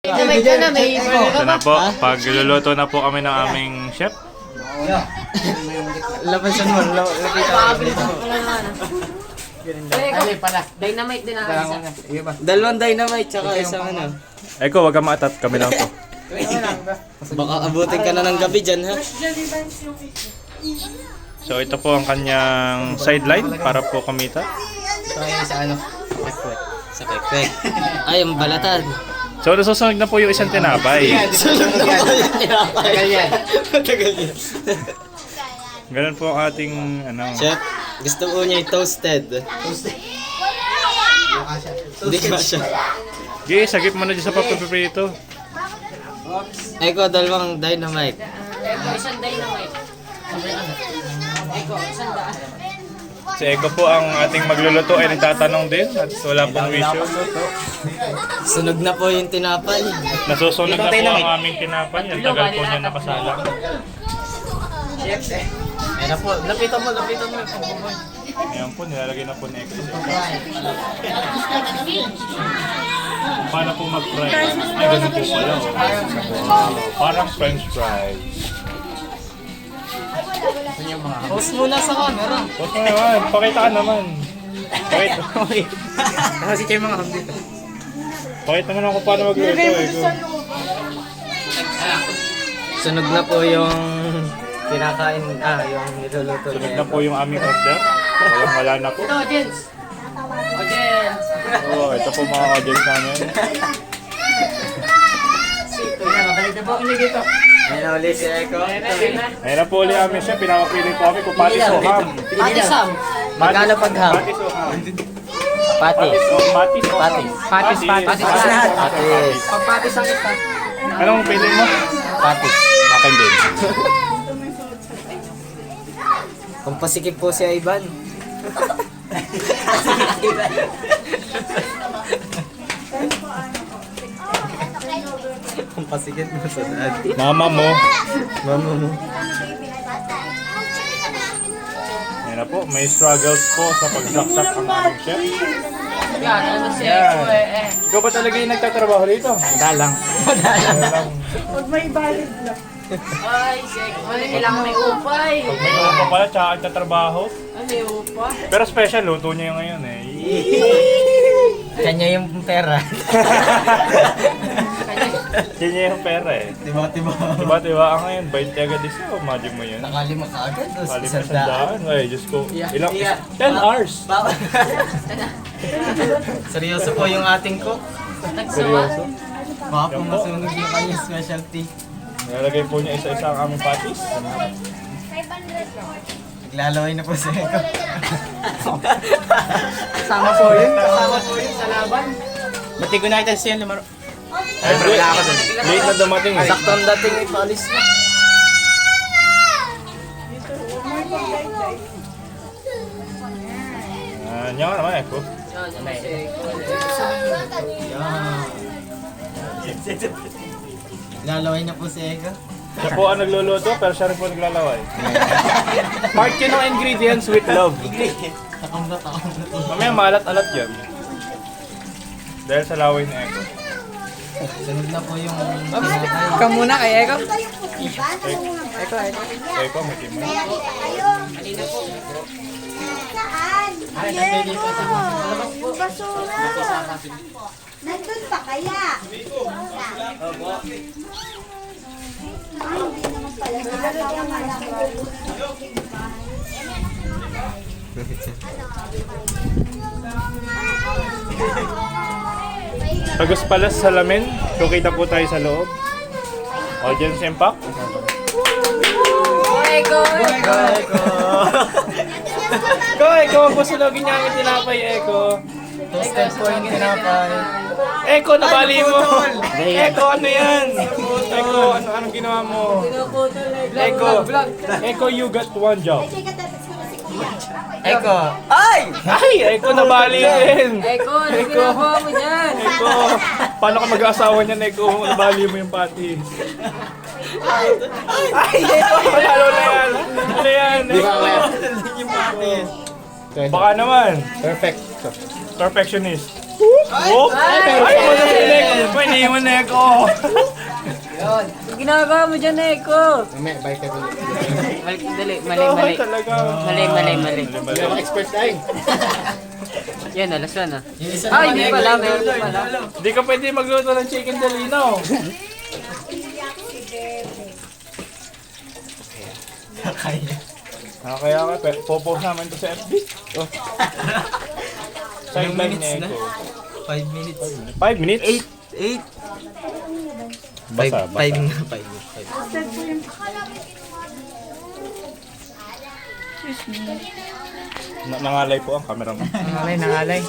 May ka na, may Ito na po, pag luluto na po kami ng aming chef. Labasan mo, nakita ko dito. Dynamite din ang isa. Dalawang dynamite tsaka isang ano. Eko, wag ka maatat, kami lang to. Baka abutin ka na ng gabi dyan ha. So ito po ang kanyang sideline para po kumita. So ayun sa ano? Sa kwek-kwek. Ay, ang balatan. So nasusunog na po yung isang tinapay. Tagal yan. Tagal yan. Ganun po ang ating ano. Chef, gusto po niya toasted. Hindi ka siya. Okay, sagip mo na dyan sa papiprito. Eko, dalawang dynamite. Isang dynamite. Si Eko po ang ating magluluto ay nagtatanong din at wala pong wisyo. Sunog na po yung tinapay. Nasusunog na po ang aming tinapay. Ang tagal po niya nakasalang. Ayun na po, lapitan mo. Ayan po, nilalagay na po ni Eko. Paano po mag-fry? Ay, ganun po pala. Parang french fries. Post muna sa camera. Huwag mo naman, pakita ka naman. Pakita. Kasi kayo mga ham dito. Pakita mo naman kung paano magluto. Eko. Sunog na po yung kinakain, yung niluluto Sunod niya. na po yung aming order. Wala na po. Ito, audience. Audience. Oo, ito po mga audience namin. Ayun na ulit si Eko. Ayun na po ulit aming chef. Pinapapili po kami kung patis o ham. Ate Sam, magkano pag ham? Patis o ham. Patis. Patis o ham. Patis. Patis. Pagpatis ang isa. Anong pili mo? Patis. Akin din. Kung pasikip po si Ivan. Kung pasikip mo sa dad. Mama mo. Mama mo. Ayun na po, may struggles po sa pagsaksak ang aming chef. Yan, ano si Yan. Eko eh. Ikaw ba talaga yung nagtatrabaho dito? Dalang. Ay, si Eko. Kailangan may upay. Pag may upa pala, tsaka nagtatrabaho. Ay, may upa. Pero special, luto niya yung ngayon eh. Kanya yung pera. Yan niya yung pera eh. Tiba. Diba ang ngayon, 20 agad isa, imagine mo yun. Nakalima ka agad. Kali pa sa daan. Ay, Diyos ko. Ilang? 10 hours. Seryoso po yung ating cook. Seryoso. Baka po Yan po. masunog yung kanyang specialty. Nilalagay po niya isa-isa ang aming patis. Naglalaway na po si Eko. Kasama po yun sa laban. Ba't di ko nakita siya lumaro? Ay, late na dumating eh. Saktong dating ipalis na. Yan nga naman eh po. Naglalaway na po si Eko. Siya po ang nagluluto, pero siya rin po naglalaway. Part yun ng ingredients with love. Takambat. Mamaya maalat-alat yan. Dahil sa laway ni Eko. Sunod na po yung pinatay. Ikaw muna kay Eko. Eko, may team mo. Saan? Ayun, yung basura. Nandun pa kaya? Ay, hindi naman pala. Tagus pala sa salamin. Kukita po tayo sa loob. Audience impact. Eko! Eko, ang pasulogin niya ang tinapay, Eko. Toasted po yung tinapay. Eko, nabali mo! Eko, ano yan? Eko, anong ginawa mo? Eko, you got one job. Eko! Ay! Ay, Eko, nabali din! Eko, ano ginagawa mo dyan? Eko, paano ka mag-aasawa niyan, Eko? Nabali mo yung patis. Ay, Eko, malalo na yan! Ano yan? Yung patis. Baka naman. Perfect. Perfectionist. Oh! Ay, wala si Neko. Pwede mo, Neko. Ginagawa mo dyan, Eko. Balik ka dito. Dali, mali. Talaga. Mali. Expert tayo. Yan, alas na. Hindi pala, meron pala. Hindi ka pwede magluto ng chicken delino. Kaya ka, popost namin to sa FB. Oh. Sideline niya ito. 5 minutes. 5 minutes? 8. Basa. 5 minutes. Nangalay po ang cameraman. Nangalay.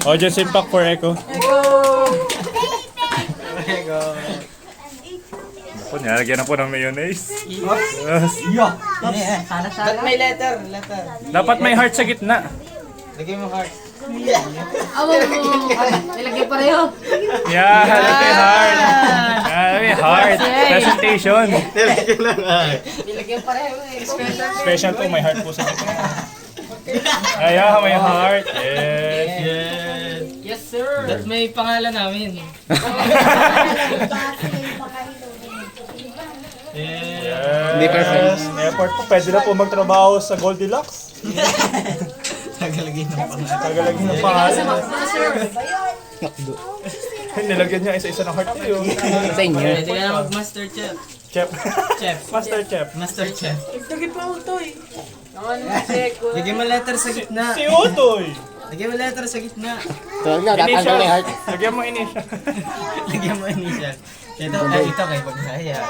O, dyan simpak for Echo. Ako, nilagyan na po ng mayonnaise. Yes. Ba't may letter? Dapat may heart sa gitna. Lagay mo heart. Nilagay pareho. Yeah, may heart. May heart. Presentation. Nilagay pareho eh. Special po, may heart po sa gitna. Ayan, may heart. Yes. Yes, sir. Ba't may pangalan namin? Yes. Airport po, pwede na po magtrabaho sa Goldilocks. Nagalagay ng pangalan. Tagalagin ng pangalan. Nilagyan niya isa-isa ng heart ko yun. Sa inyo. Pwede ka na mag-master chef. Chef. Chef. Master chef. Master chef. Naman si Eko. Lagay mo letter sa gitna. Si Utoy. Lagay mo letter sa gitna. Initial. Lagyan mo initial. Lagyan mo initial. Ito kay Pagsaya.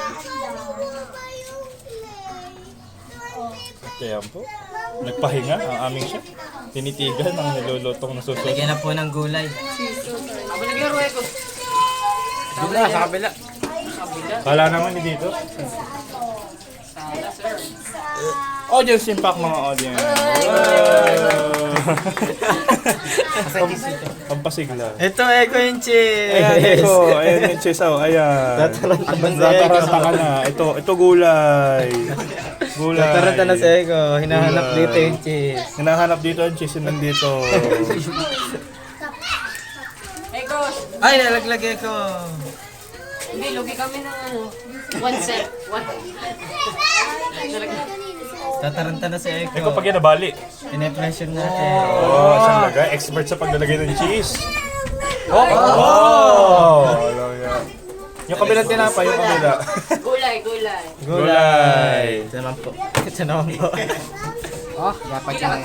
Ayan po. Nagpahinga ang aming chef. Tinitigan ang nilulutong na susunod. Lagyan na po ng gulay. Ako naglaro, Eko. Sa kabila. Kala naman ni dito. Sana, sir. Audience impact mga audience. Pampasigla. Ito, Eko yung cheese. Ayan, ito. Ayan yung chisaw. Ayan. Tataranta ka na. Ito gulay. Gulay. Tataranta na si Eko. Hinahanap dito yung cheese. Hinahanap dito ang cheese yung nandito. Eko. Ay, nalaglag Eko. Hindi, lugi kami ng ano. One set. Tataranta na si Eko. Eko pag yan nabali. Pine-pressure natin. Oh, saan lagay? Expert sa paglalagay ng cheese. Oh! Alam yan. Yung kabilang tinapa, yung kabila. Gulay. Gulay. Ito naman po. Ito naman po. Dapat siya.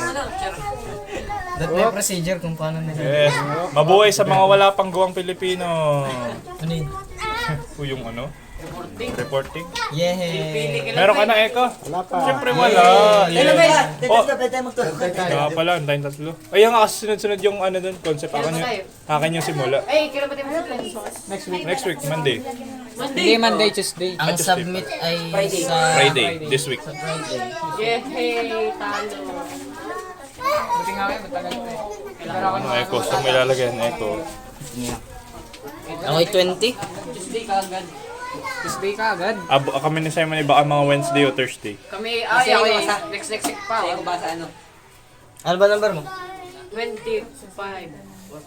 That may procedure kung paano nila. Yes. Mabuhay sa mga wala pang gawang Pilipino. Ano yun? Yung ano? Reporting. Yehey! Meron ka na, Eko? Wala pa. Siyempre wala. Oh, kaya pala, ang tayong tatlo. Ayun nga, kasi sunod-sunod yung ano dun, concept. Akin yung simula. Ay, kailan ba tayo mag-plans? Next week, Monday. Monday, Tuesday. Ang submit ay sa Friday, this week. Yehey, talo. Buti nga kayo, matagal pa eh. Ano, Eko? Saan mo ilalagay ang Eko? Ako'y 20. Tuesday ka agad. Tuesday ka agad? Kami ni Simon, baka mga Wednesday o Thursday. Kami, ako eh. Next week pa. Ako basa ano? Ano ba number mo? 25 or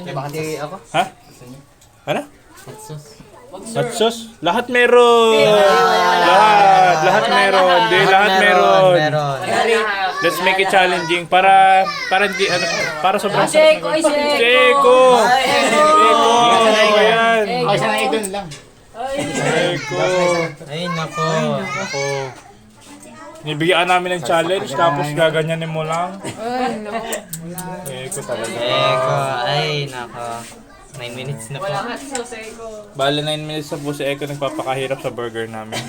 4. Baka di ako? Ha? Ano? Atsos. Hot sauce? Lahat meron! Lahat meron! Di, lahat meron! Let's make it challenging para hindi ano para sobrang sarap. Eko! Ayan. Ako siya na idol lang. Eko. Ay, nako. Ako. Nibigyan namin ng challenge tapos gaganyanin mo lang. Eko talaga. Eko. Ay, nako. 9 minutes na po. Bale 9 minutes na po si Eko nagpapakahirap sa burger namin.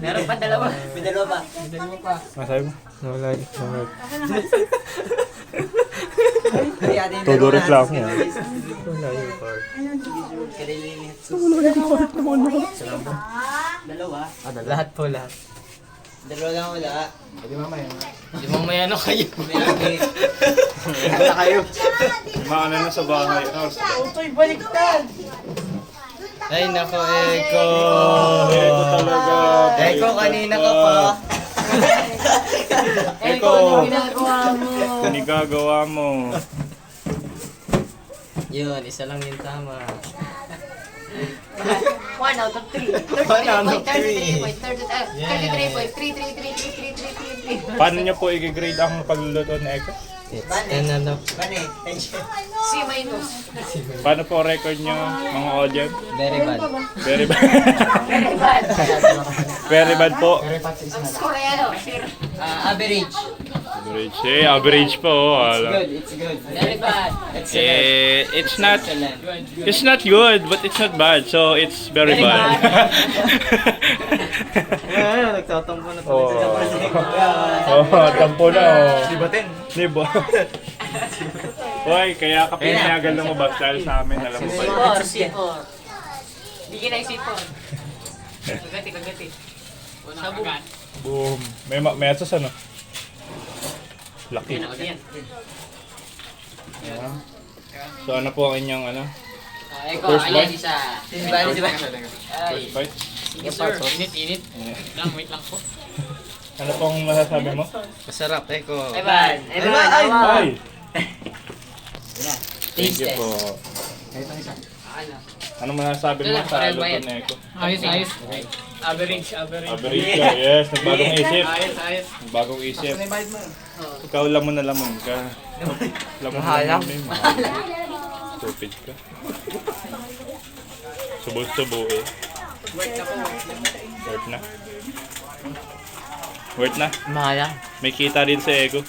Meron pa dalawa. May dalawa pa. Masabi mo? Wala. Todo reklamo. Dalawa. Lahat po, lahat. Dalawa lang wala. Di mamaya na kayo. Wala kayo. Maano na sa bahay. Ay, nako, Eko. Eko talaga. Eko, kanina ka pa. Eko, Ginagawa mo. hindi gagawa mo. Yun, isa lang yung tama. 1 out of 3. 33.33. Paano niyo po i-grade ang pagluluto ni Eko? It's ano, C minus. Paano po record niyo mga audience? very bad. Very bad. Very bad. Very bad po. Ang score ay ano? Zero. Average. Average. Average po. It's good. Very bad. It's not good, but it's not bad. So it's very Very bad. Nagtatampo na Oh, tampo na. Libatin. Libo. Hoy, kaya ka pinayagan lumabas dahil sa amin, alam mo ba? C4. Bigyan na yung C4. Kagati. Sabog. Boom. May atos ano? Laki. Yan. So ano po ang inyong ano? Eko, First ayan bite? isa. First bite? Sige sir. Init. Wait lang po. Ano pong masasabi mo? Masarap, Eko. Evan. Ay! Thank you Taste po. test. Ano masasabi mo sa luto na Eko? Ayos. Average. Average ka, yes. Nagbagong isip. Ayos. Nagbagong isip. Ikaw lamon na lamon ka. Lamon na lamon. Stupid ka. Subo eh. Worth na. Worth na. Mahal. May kita rin sa ego.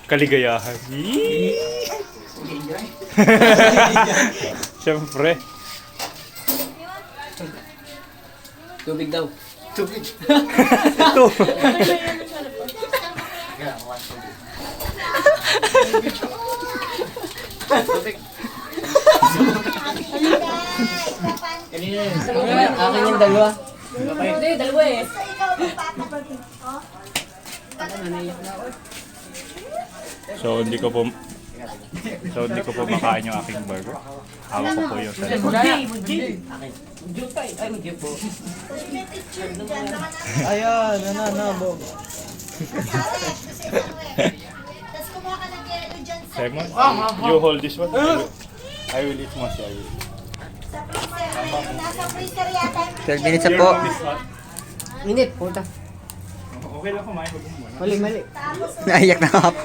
Kaligayahan. Siyempre. Tubig daw. Ito. Akin yung dalawa. Hindi, dalawa eh. So, ikaw magpapabagin ko? So hindi ko po makain yung aking burger. Hawak ko po yung cellphone. May picture dyan. Ayan, Bob. Tapos kumuha ka ng yellow dyan sa Simon, you hold this one. I will eat most. I will. sa freezer. Nasa freezer yata yung 12 picture. minutes You na po. want this one? Init, puta. Okay lang kumain. Huwag mo muna. Mali. Tapos, Naiyak na ako.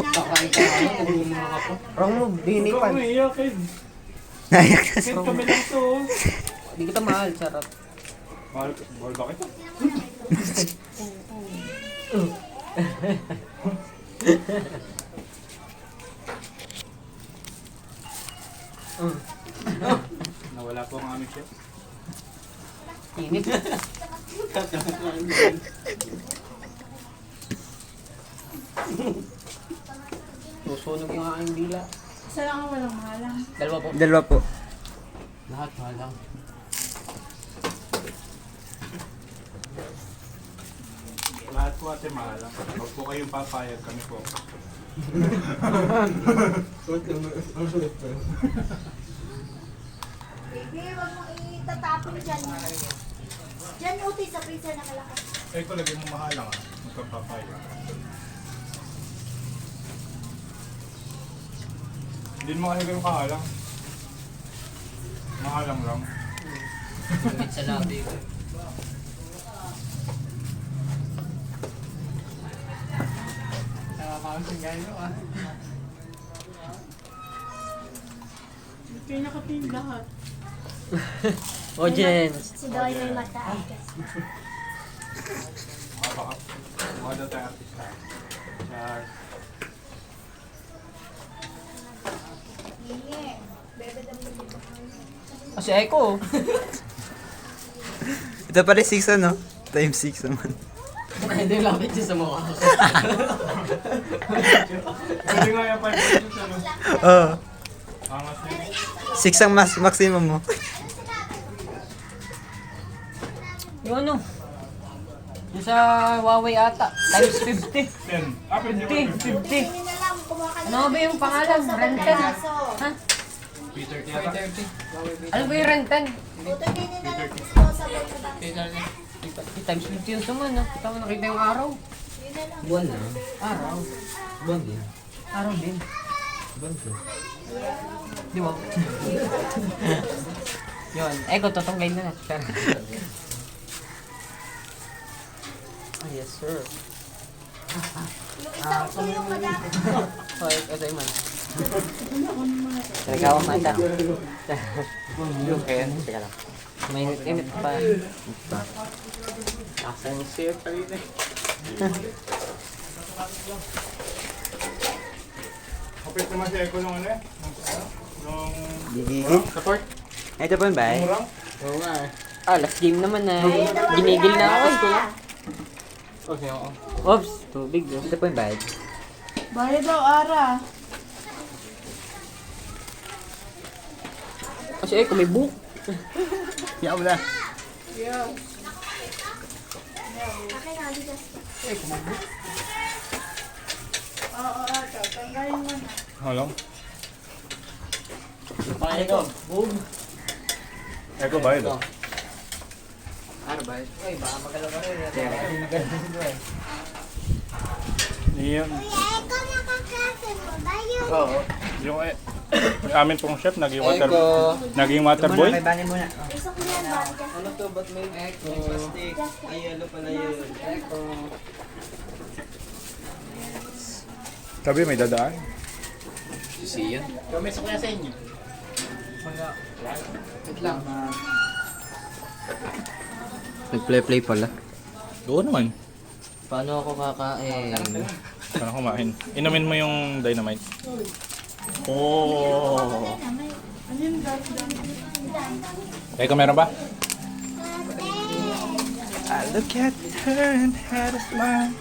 Wrong move, Huwag dinipan. mo iyakin. Naiyak na. Kaya kami lang to. Hindi kita mahal, sarap. Mahal ba kita? Nawala po ang aming chef. Init. Susunog yung aking dila. isa lang ang walang mahalang. Dalawa po. Dalawa po. Lahat mahal lang. Lahat po ate mahal lang. Huwag po kayong papayag, kami po. Baby, wag mo itatapon dyan. Dyan, uti sa freezer na malakas. Eh, ko lagyan mo mahal lang ah. Huwag kang papayag. Hindi mo kasi ganun kahalang. Mahalang lang. Init sa labi ko. Audience. Si Doy may mata. Baka. Mga daw tayo artista. Char. Kasi Eko. Ito pa rin 6 ano? Times 6 naman. Hindi lapit siya sa mukha. Pwede nga yung 5 minutes ano. Oo. Angas na. 6 ang maximum mo. Yung ano? Yung sa Huawei ata. Times 50. 10. Ah, pwede mo 50. 50. Hindi na lang, kumuha ka Ano ba yung pangalan? Renten? Ha? Peter yata. Ano ba yung renten? Utugin na lang disposable na lang. Times 50 yung suman, no? Kita mo nakita yung araw. Yun na lang. Buwan na. Araw. Buwan din. Araw din. Buwan din. Di ba? Yun. Kung tutunggayin na na. Oh, yes, sir. Yung isang tuyo ka dapat. Hoy, kasi man. Talaga mata. Kaya, teka lang. May init pa. Asan yung siya pa rin eh. Kapit naman si Eko nung ano eh. Nung Gigigil. support. Ito po ba? Murang. Oo nga eh. Last game naman na. Ginigil na ako. Oh, siya ako. Oops, tubig. Ito po yung bayad. Bayad daw, Ara. Kasi kung may book. Yaw mo na. Akin na, Adidas. Hello? Pakaya ko. Boom. Eko ba ito? Ano ba? Ay, baka magalaw ka rin. Yung, Eko, nakaklase mo ba yun? Oo. yung amin pong chef, naging water Muna, boy. may bangin muna. Gusto ko yan, Adidas. Ano to? Ba't may plastic? Ay, ano pala yun? Sabi may dadaan. Siya. Kami sa kaya sa inyo. Nag-play pala. Oo naman. Paano ako kakain? Sana kumain. Inumin mo yung dynamite. Oh. Eko, meron ba? Look at her and had a smile.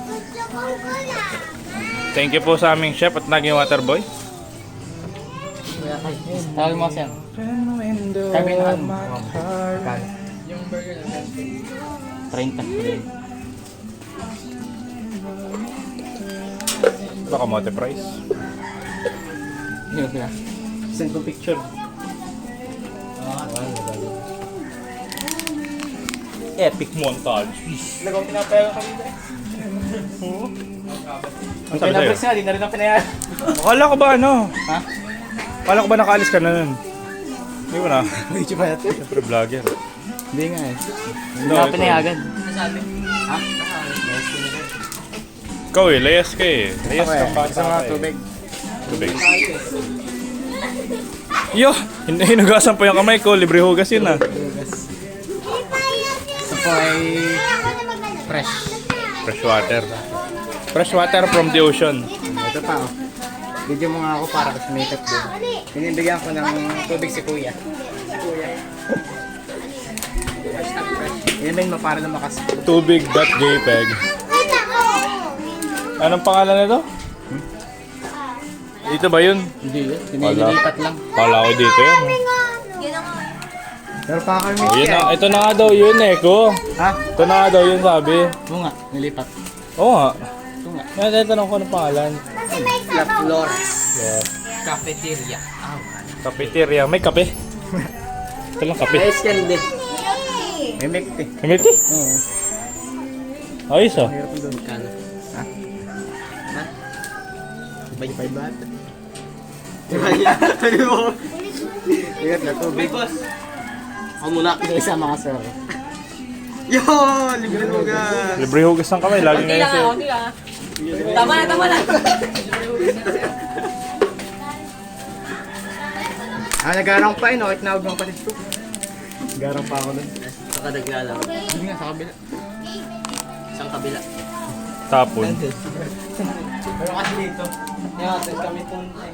Gusto kong gulaman. Thank you po sa aming chef at naging water boy. Tawag mo siya. Sabi na ano? 30. Baka mote price. Yun sila. Send ko picture. Epic montage. Nagaw pinapaya kami dito. Ang sabi sa'yo? Nga, di na rin ang pinayaan. Akala ko ba ano? Ha? Akala ko ba nakaalis ka na nun? Hindi ko na. Medyo pa natin. Siyempre vlogger. Hindi nga eh. No, Pinayagan. ikaw eh, layas ka eh. Layas ka pa Sa mga tubig. Tubig. Yo! Hinugasan pa yung kamay ko. Libre hugas yun ah. Ito po ay fresh. Fresh water. Fresh water from the ocean. Ito pa oh. Video mo nga ako para mas makeup din. Pinibigyan ko ng tubig si Kuya. Si Kuya. Fresh na fresh. Yan ba para lumakas? Tubig.jpg. Anong pangalan nito? Dito ba yun? Hindi yun. Pinilipat lang. Kala ko dito yun. Pero pa kami Oh, yun na, ito na nga daw yun eh ko. Ha? Ito na nga daw yun sabi. Oo nga. Nilipat. Oo nga. Ito nga. Natatanong ko ng pangalan. La Flores. Yeah. Cafeteria. Cafeteria. May kape. Ito lang kape. Ice candy. May milk tea. May tea? Oo. Ayos ah. Hirap doon. Kano? Ha? Ha? Bay-bay ba? Ano mo? Ingat na tubig. Ako muna isa mga sir. Yo! Libre mo ga! Libre hugas ng kamay. Lagi ngayon siya. Tama na. Nagarang pa eh, no? Itnawag ng kapatid ko. Nagarang pa ako doon. Saka naglalaro. Hindi nga, sa kabila. Isang kabila. Tapon. Pero kasi dito, yan, kami punta eh.